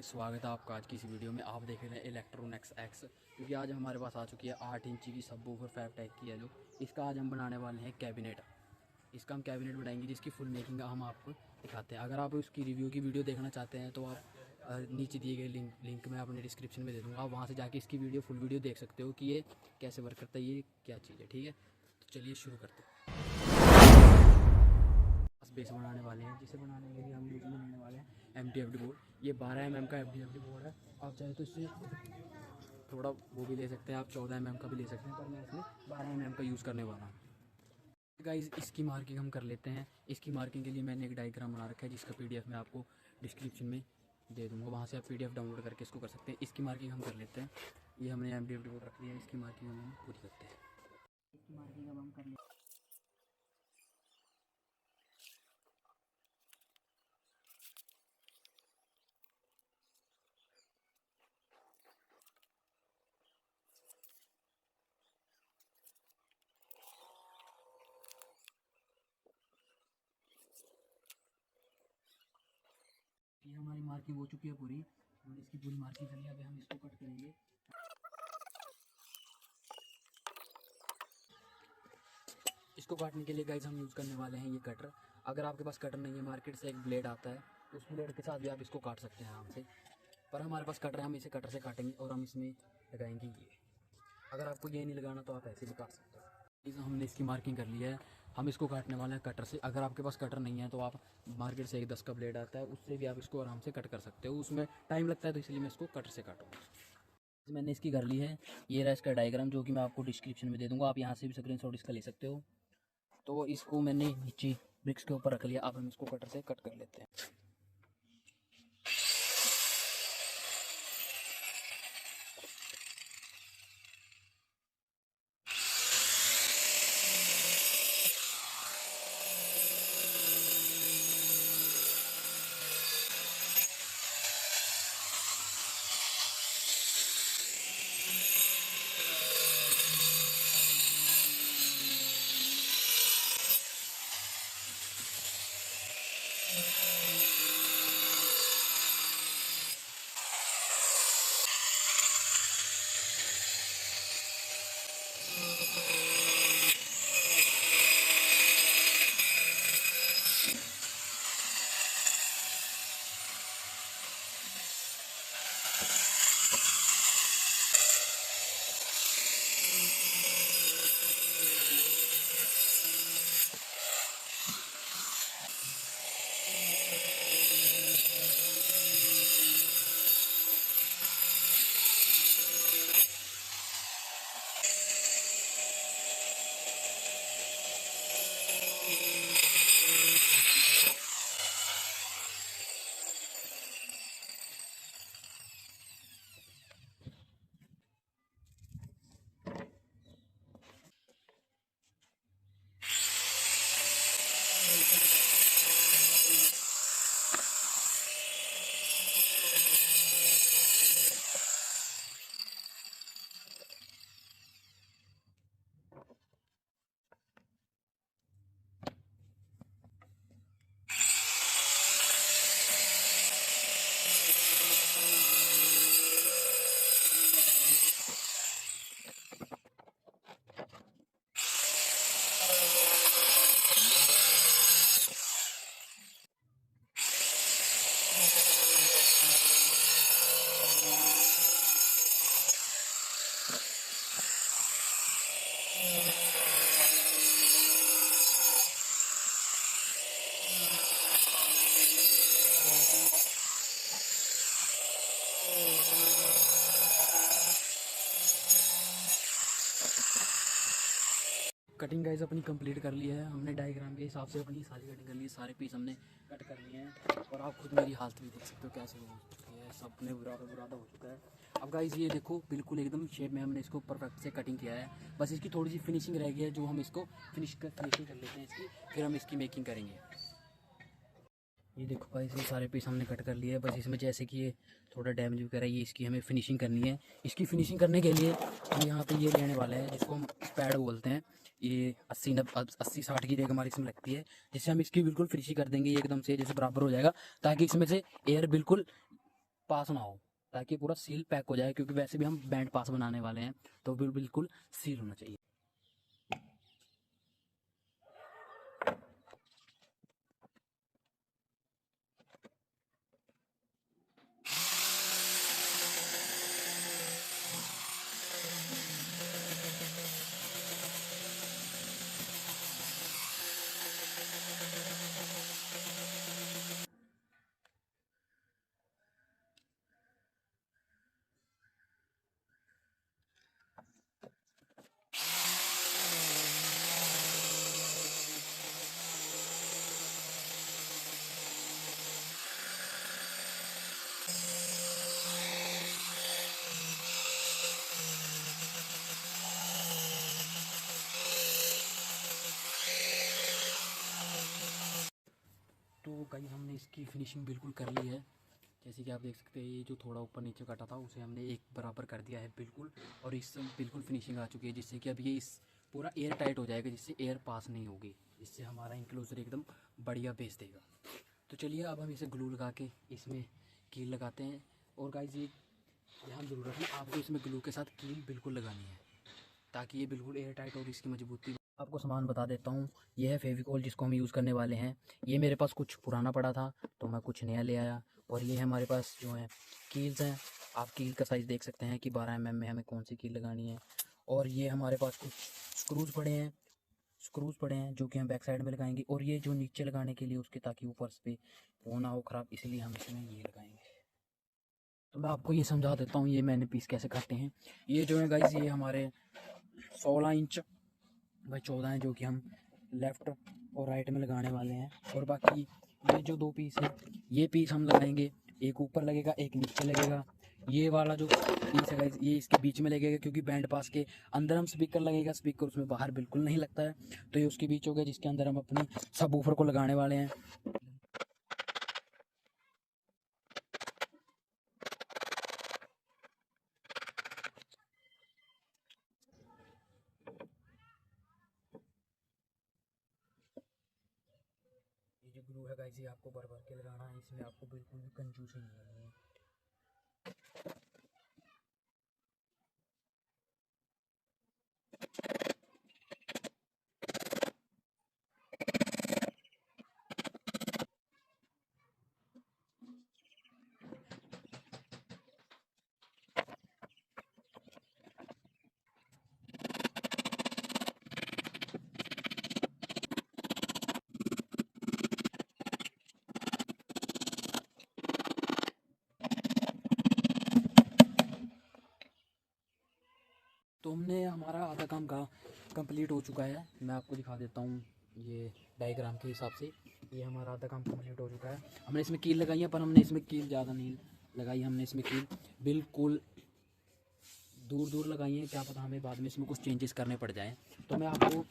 स्वागत है आपका आज की इस वीडियो में। आप देख रहे हैं इलेक्ट्रॉनिक्स एक्स, क्योंकि आज हमारे पास आ चुकी है 8 इंची की सबवूफर फैब टाइप की है जो इसका आज हम बनाने वाले हैं कैबिनेट। इसका हम कैबिनेट बनाएंगे जिसकी फुल मेकिंग हम आपको दिखाते हैं। अगर आप उसकी रिव्यू की वीडियो देखना चाहते हैं तो आप नीचे दिए गए लिंक मैं अपने डिस्क्रिप्शन में दे दूँगा। आप वहाँ से जाके इसकी फुल वीडियो देख सकते हो कि ये कैसे वर्क करता है, ये क्या चीज़ है। ठीक है, तो चलिए शुरू करते हैं। बेस बनाने वाले हैं, जिसे बनाने के लिए हम यूज में लेने वाले हैं MTFD बोर्ड। ये 12 mm का MTFD बोर्ड है। आप चाहे तो इससे थोड़ा वो भी ले सकते हैं, आप 14 mm का भी ले सकते हैं, पर मैं इसमें 12 mm का यूज़ करने वाला हूँ। गाइस, इसकी मार्किंग हम कर लेते हैं। इसकी मार्किंग के लिए मैंने एक डायग्राम बना रखा है जिसका PDF मैं आपको डिस्क्रिप्शन में दे दूँगा, वहाँ से आप PDF डाउनलोड करके इसको कर सकते हैं। इसकी मार्किंग हम कर लेते हैं। ये हमने MTFD बोर्ड रख लिया है, इसकी मार्किंग हम पूरी करते हैं। इसकी मार्किंग अब हम कर लेते हैं। ये हमारी मार्किंग हो चुकी है पूरी, हमने इसकी पूरी मार्किंग कर लिया। अभी हम इसको कट करेंगे। इसको काटने के लिए गाइस हम यूज़ करने वाले हैं ये कटर। अगर आपके पास कटर नहीं है, मार्केट से एक ब्लेड आता है, तो उस ब्लेड के साथ भी आप इसको काट सकते हैं आराम से, पर हमारे पास कटर है, हम इसे कटर से काटेंगे और हम इसमें लगाएंगे ये। अगर आपको ये नहीं लगाना तो आप ऐसे भी काट सकते हो। इस हमने इसकी मार्किंग कर ली है, हम इसको काटने वाले हैं कटर से। अगर आपके पास कटर नहीं है तो आप मार्केट से एक 10 का ब्लेड आता है, उससे भी आप इसको आराम से कट कर सकते हो। उसमें टाइम लगता है तो इसलिए मैं इसको कटर से काटूँगा। मैंने इसकी कर ली है। ये रहा इसका डायग्राम, जो कि मैं आपको डिस्क्रिप्शन में दे दूँगा, आप यहाँ से भी स्क्रीनशॉट इसका ले सकते हो। तो इसको मैंने नीचे ब्रिक्स के ऊपर रख लिया। अब हम इसको कटर से कट कर लेते हैं। कटिंग गाइस अपनी कंप्लीट कर ली है हमने। डायग्राम के हिसाब से अपनी सारी कटिंग कर ली है, सारे पीस हमने कट कर लिए हैं। और आप खुद मेरी हालत भी देख सकते हो कैसे हो चुकी है, सब में बुरादा हो चुका है। अब गाइस ये देखो, बिल्कुल एकदम शेप में हमने इसको परफेक्ट से कटिंग किया है। बस इसकी थोड़ी सी फिनिशिंग रह गई है, जो हम इसको फिनिशिंग कर लेते हैं इसकी, फिर हम इसकी मेकिंग करेंगे। ये देखो गाइस, ये सारे पीस हमने कट कर लिए हैं। बस इसमें जैसे कि ये थोड़ा डैमेज वगैरह, ये इसकी हमें फिनिशिंग करनी है। इसकी फिनिशिंग करने के लिए हम यहाँ पे ये लेने वाले हैं, जिसको हम पैड बोलते हैं। ये 80-60 की रेग हमारी इसमें लगती है, जिससे हम इसकी बिल्कुल फिनिशिंग कर देंगे, ये एकदम से जैसे बराबर हो जाएगा, ताकि इसमें से एयर बिल्कुल पास ना हो, ताकि पूरा सील पैक हो जाए, क्योंकि वैसे भी हम बैंड पास बनाने वाले हैं, तो बिल्कुल सील होना चाहिए। तो गाइस हमने इसकी फिनिशिंग बिल्कुल कर ली है। जैसे कि आप देख सकते हैं, ये जो थोड़ा ऊपर नीचे कटा था उसे हमने एक बराबर कर दिया है बिल्कुल, और इस बिल्कुल फिनिशिंग आ चुकी है, जिससे कि अब ये इस पूरा एयर टाइट हो जाएगा, जिससे एयर पास नहीं होगी, इससे हमारा इंक्लोजर एकदम बढ़िया बेच देगा। तो चलिए अब हम इसे ग्लू लगा के इसमें कील लगाते हैं। और गाइस ये ध्यान जरूर रखना, आपको इसमें ग्लू के साथ कील बिल्कुल लगानी है, ताकि ये बिल्कुल एयर टाइट और इसकी मजबूती। आपको सामान बता देता हूँ, ये है फेविकोल जिसको हम यूज़ करने वाले हैं। ये मेरे पास कुछ पुराना पड़ा था तो मैं कुछ नया ले आया। और ये हमारे पास जो है कील्स हैं, आप कील का साइज़ देख सकते हैं कि 12 mm में हमें कौन सी कील लगानी है। और ये हमारे पास कुछ स्क्रूज़ पड़े हैं जो कि हम बैक साइड में लगाएंगे। और ये जो नीचे लगाने के लिए उसके, ताकि ऊपर पे वो ना हो ख़राब, इसलिए हम इसमें ये लगाएंगे। तो मैं आपको ये समझा देता हूँ ये मैंने पीस कैसे काटे हैं। ये जो है गाइस, ये हमारे 16 इंच बाई 14 है, जो कि हम लेफ़्ट और राइट में लगाने वाले हैं। और बाकी ये जो 2 पीस है, ये पीस हम लगाएंगे, एक ऊपर लगेगा एक नीचे लगेगा। ये वाला जो पीस है गाइस, ये इसके बीच में लगेगा, क्योंकि बैंड पास के अंदर हम स्पीकर लगेगा, स्पीकर उसमें बाहर बिल्कुल नहीं लगता है। तो ये उसके बीच हो गया, जिसके अंदर हम अपनी सबवूफर को लगाने वाले हैं। ये जो ग्लू है गाइस, ये आपको भर भर के लगाना है, इसमें आपको बिल्कुल भी कंजूसी नहीं करनी है। तो हमने हमारा आधा काम का कंप्लीट हो चुका है। मैं आपको दिखा देता हूँ ये डायग्राम के हिसाब से। ये हमारा आधा काम कंप्लीट हो चुका है। हमने इसमें कील लगाई है, पर हमने इसमें कील ज़्यादा नहीं लगाई, हमने इसमें कील बिल्कुल दूर दूर लगाई है। क्या पता हमें बाद में इसमें कुछ चेंजेस करने पड़ जाएँ। तो मैं आपको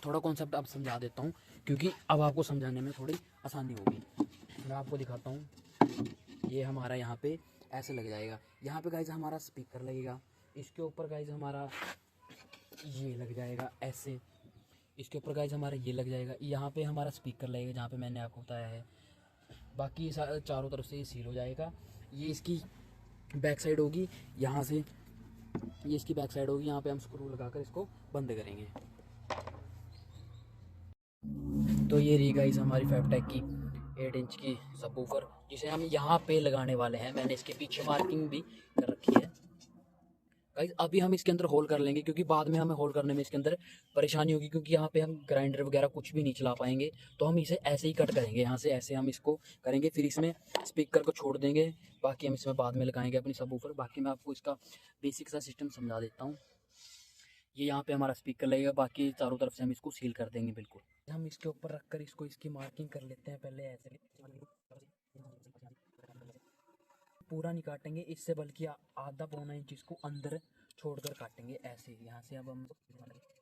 थोड़ा कॉन्सेप्ट अब समझा देता हूँ, क्योंकि अब आपको समझाने में थोड़ी आसानी होगी। मैं आपको दिखाता हूँ, ये हमारा यहाँ पे ऐसे लग जाएगा। यहाँ पे गाइज हमारा स्पीकर लगेगा, इसके ऊपर गाइज हमारा ये लग जाएगा ऐसे, इसके ऊपर गाइज हमारा ये लग जाएगा। यहाँ पे हमारा स्पीकर लगेगा जहाँ पे मैंने आपको बताया है। बाकी चारों तरफ से ये सील हो जाएगा। ये इसकी बैक साइड होगी, यहाँ से ये इसकी बैक साइड होगी। यहाँ पे हम स्क्रू लगाकर इसको बंद करेंगे। तो ये रही गाइस हमारी फैबटेक की 8 इंच की सबवूफर, जिसे हम यहाँ पे लगाने वाले हैं। मैंने इसके पीछे मार्किंग भी कर रखी है गाइस। अभी हम इसके अंदर होल कर लेंगे, क्योंकि बाद में हमें होल करने में इसके अंदर परेशानी होगी, क्योंकि यहाँ पे हम ग्राइंडर वगैरह कुछ भी नहीं चला पाएंगे। तो हम इसे ऐसे ही कट करेंगे, यहाँ से ऐसे हम इसको करेंगे, फिर इसमें स्पीकर को छोड़ देंगे। बाकी हम इसमें बाद में लगाएंगे अपनी सबवूफर। बाकी मैं आपको इसका बेसिक सा सिस्टम समझा देता हूँ। ये यहाँ पे हमारा स्पीकर लगेगा, बाकी चारों तरफ से हम इसको सील कर देंगे बिल्कुल। हम इसके ऊपर रखकर इसको इसकी मार्किंग कर लेते हैं पहले ऐसे। पूरा नहीं काटेंगे इससे, बल्कि आधा पौना इंच इसको अंदर छोड़कर काटेंगे ऐसे। यहाँ से अब हम इसको काटेंगे।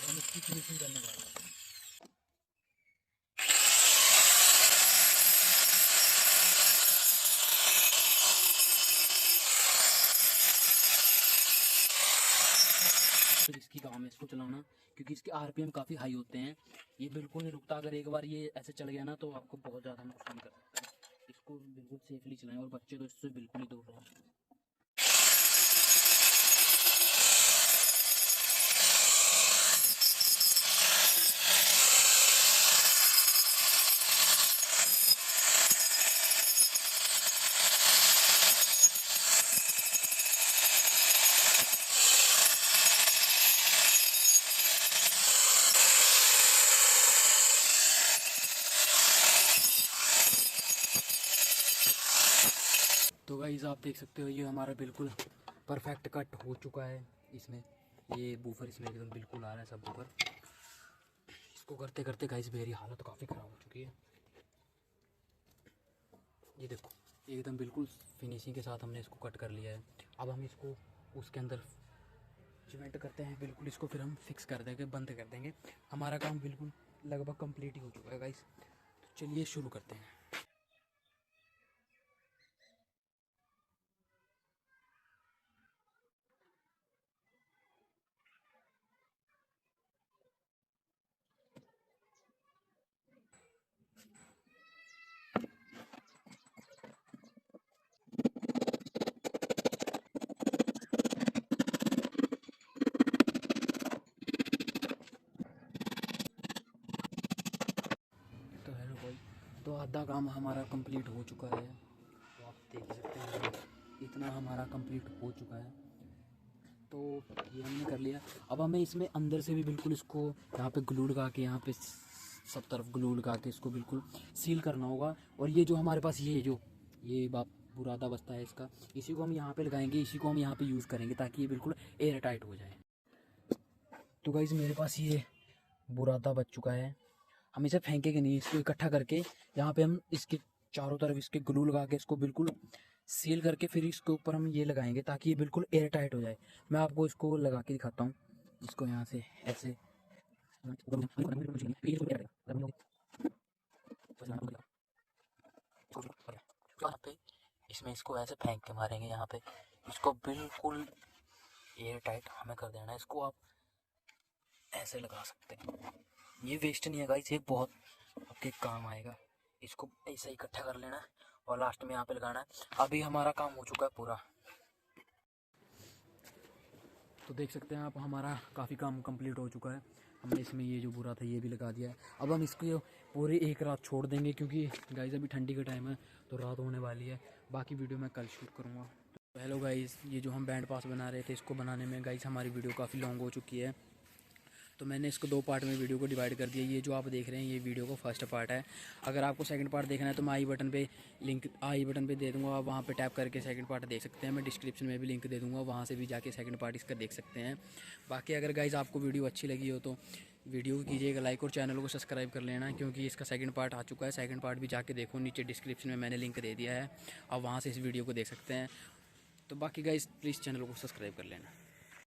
हम इसकी फिनिशिंग करने वाले हैं। फिर इसकी काम है इसको चलाना, क्योंकि इसके आरपीएम काफ़ी हाई होते हैं। ये बिल्कुल नहीं रुकता, अगर एक बार ये ऐसे चल गया ना तो आपको बहुत ज़्यादा नुकसान कर सकता है। इसको बिल्कुल सेफली चलाएं, और बच्चे तो इससे बिल्कुल ही दूर रहें। तो गाइस आप देख सकते हो ये हमारा बिल्कुल परफेक्ट कट हो चुका है। इसमें ये बूफर इसमें एकदम बिल्कुल आ रहा है सब बूफर। इसको करते करते गाइस मेरी हालत काफ़ी ख़राब हो चुकी है। ये देखो एकदम बिल्कुल फिनिशिंग के साथ हमने इसको कट कर लिया है। अब हम इसको उसके अंदर सीमेंट करते हैं बिल्कुल, इसको फिर हम फिक्स कर देंगे, बंद कर देंगे। हमारा काम बिल्कुल लगभग कंप्लीट ही हो चुका है गाइस। तो चलिए शुरू करते हैं। तो हेलो भाई, तो आधा काम हमारा कंप्लीट हो चुका है। तो आप देख ही सकते हैं इतना हमारा कंप्लीट हो चुका है। तो ये हमने कर लिया। अब हमें इसमें अंदर से भी बिल्कुल इसको यहाँ पे ग्लू लगा के, यहाँ पे सब तरफ ग्लू लगा के इसको बिल्कुल सील करना होगा। और ये जो हमारे पास ये बुरादा बस्ता है इसका, इसी को हम यहाँ पे लगाएंगे, इसी को हम यहाँ पे यूज़ करेंगे ताकि ये बिल्कुल एयर टाइट हो जाए। तो गाइस मेरे पास ये बुरादा बच चुका है। हम इसे फेंकेंगे नहीं, इसको इकट्ठा करके यहाँ पे हम इसके चारों तरफ इसके ग्लू लगा के इसको बिल्कुल सील करके फिर इसके ऊपर हम ये लगाएंगे ताकि ये बिल्कुल एयर टाइट हो जाए। मैं आपको इसको लगा के दिखाता हूँ। इसको यहाँ से ऐसे पे इसमें इसको ऐसे फेंक के मारेंगे यहाँ पे, इसको बिल्कुल एयर टाइट हमें कर देना है। इसको आप ऐसे लगा सकते हैं, ये वेस्ट नहीं है गाइस, ये बहुत आपके काम आएगा। इसको ऐसे इकट्ठा कर लेना है और लास्ट में यहाँ पे लगाना है। अभी हमारा काम हो चुका है पूरा। तो देख सकते हैं आप हमारा काफ़ी काम कंप्लीट हो चुका है। हमने इसमें ये जो बुरा था ये भी लगा दिया है। अब हम इसको पूरी एक रात छोड़ देंगे, क्योंकि गाइस अभी ठंडी का टाइम है तो रात होने वाली है। बाकी वीडियो मैं कल शूट करूँगा। तो हेलो गाइस, ये जो हम बैंड पास बना रहे थे, इसको बनाने में गाइस हमारी वीडियो काफ़ी लॉन्ग हो चुकी है। तो मैंने इसको 2 पार्ट में वीडियो को डिवाइड कर दिया। ये जो आप देख रहे हैं ये वीडियो का फर्स्ट पार्ट है। अगर आपको सेकंड पार्ट देखना है तो मैं आई बटन पे दे दूँगा, आप वहाँ पे टैप करके सेकंड पार्ट देख सकते हैं। मैं डिस्क्रिप्शन में भी लिंक दे दूँगा, वहाँ से भी जाके सेकंड पार्ट इसका देख सकते हैं। बाकी अगर गाइज़ आपको वीडियो अच्छी लगी हो तो वीडियो को कीजिएगा लाइक और चैनल को सब्सक्राइब कर लेना, क्योंकि इसका सेकंड पार्ट आ चुका है। सेकंड पार्ट भी जाके देखो, नीचे डिस्क्रिप्शन में मैंने लिंक दे दिया है, आप वहाँ से इस वीडियो को देख सकते हैं। तो बाकी गाइज़ प्लीज़ चैनल को सब्सक्राइब कर लेना।